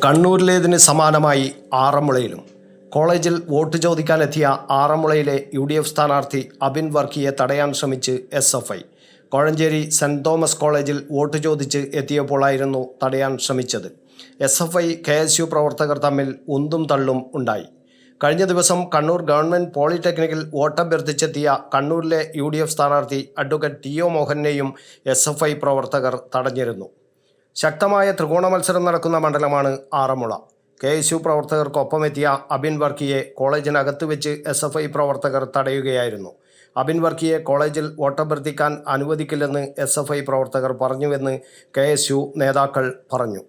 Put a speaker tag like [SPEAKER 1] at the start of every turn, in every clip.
[SPEAKER 1] കണ്ണൂരിലേതിന് സമാനമായി ആറന്മുളയിലും കോളേജിൽ vote ചോദിക്കാനെത്തിയ ആറന്മുളയിലെ UDF സ്ഥാനാർത്ഥി അബിൻ വർക്കിയെ തടയാൻ ശ്രമിച്ച് SFI. കോഴഞ്ചേരി സെൻറ് തോമസ് കോളേജിൽ വോട്ട് ചോദിച്ച് എത്തിയപ്പോഴായിരുന്നു തടയാൻ ശ്രമിച്ചത്. SFI KSU പ്രവർത്തകർ തമ്മിൽ ഉന്തും തള്ളും ഉണ്ടായി. കഴിഞ്ഞ ദിവസം കണ്ണൂർ ഗവൺമെൻറ് പോളിടെക്നിക്കിൽ വോട്ടഭ്യർത്ഥിച്ചെത്തിയ കണ്ണൂരിലെ UDF സ്ഥാനാർത്ഥി അഡ്വക്കേറ്റ് TO മോഹനെയും SFI പ്രവർത്തകർ തടഞ്ഞിരുന്നു. ശക്തമായ ത്രികോണ മത്സരം നടക്കുന്ന മണ്ഡലമാണ് ആറന്മുള. KSU പ്രവർത്തകർക്കൊപ്പമെത്തിയ അബിൻ വർക്കിയെ കോളേജിനകത്ത് വെച്ച് SFI പ്രവർത്തകർ തടയുകയായിരുന്നു. അബിൻ വർക്കിയെ കോളേജിൽ വോട്ടഭ്യർത്ഥിക്കാൻ അനുവദിക്കില്ലെന്ന് SFI പ്രവർത്തകർ പറഞ്ഞുവെന്ന് KSU നേതാക്കൾ പറഞ്ഞു.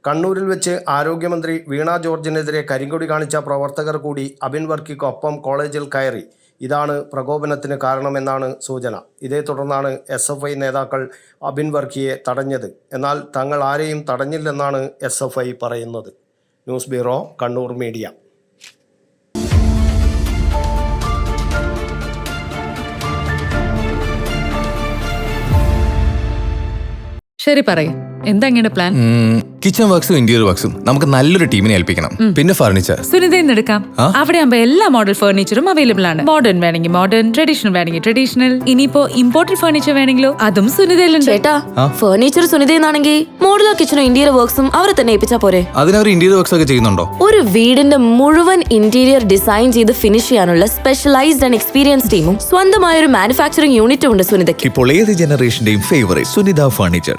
[SPEAKER 1] കണ്ണൂരിൽ വെച്ച് ആരോഗ്യമന്ത്രി വീണ ജോർജിനെതിരെ കരിങ്കൊടി കാണിച്ച പ്രവർത്തകർ കൂടി അബിൻ വർക്കിക്കൊപ്പം കോളേജിൽ കയറി. ഇതാണ് പ്രകോപനത്തിന് കാരണമെന്നാണ് സൂചന. ഇതേ തുടർന്നാണ് SFI നേതാക്കൾ അബിൻ വർക്കിയെ തടഞ്ഞത്. എന്നാൽ തങ്ങൾ ആരെയും തടഞ്ഞില്ലെന്നാണ് SFI പറയുന്നത്. News bureau, Kannur media.
[SPEAKER 2] ശരി, പറയും എന്താ ഇങ്ങനെ പ്ലാൻ?
[SPEAKER 3] കിച്ചൺ വർക്സും ഇന്റീരിയർ വർക്സും നമുക്ക് നല്ലൊരു ടീമിനെ ഏൽപ്പിക്കണം. പിന്നെ ഫർണിച്ചർ
[SPEAKER 2] സുനിതയിൽ എടുക്കാം. അവിടെ ആകുമ്പോ എല്ലാ മോഡൽ ഫർണിച്ചറും അവൈലബിൾ ആണ്. മോഡേൺ വേണമെങ്കിൽ മോഡേൺ, ട്രഡീഷണൽ വേണമെങ്കിൽ ട്രഡീഷണൽ. ഇനിയിപ്പോ ഇമ്പോർട്ടഡ് ഫർണിച്ചർ വേണമെങ്കിലോ അതും സുനിതയിലുണ്ട്.
[SPEAKER 4] ചേട്ടാ, ഫർണിച്ചർ സുനിതയെന്നാണെങ്കിൽ മോഡുലർ കിച്ചണും ഇന്റീരിയർ വർക്സും അവരെ തന്നെ ഏൽപ്പിച്ചാ പോരെ?
[SPEAKER 3] അതിനവർ ഇന്റീരിയർ വർക്സ് ഒക്കെ ചെയ്യുന്നുണ്ടോ?
[SPEAKER 4] ഒരു വീടിന്റെ മുഴുവൻ ഇന്റീരിയർ ഡിസൈൻ ചെയ്ത് ഫിനിഷ് ചെയ്യാനുള്ള സ്പെഷ്യലൈസ്ഡ് ആൻഡ് എക്സ്പീരിയൻസ് ടീമും സ്വന്തമായ ഒരു മാനുഫാക്ചറിംഗ് യൂണിറ്റും ഉണ്ട് സുനിതയ്ക്ക്.
[SPEAKER 5] ഇപ്പോൾ ഏത് ജനറേഷന്റെയും ഫേവറേറ്റ് സുനിത ഫർണിച്ചർ.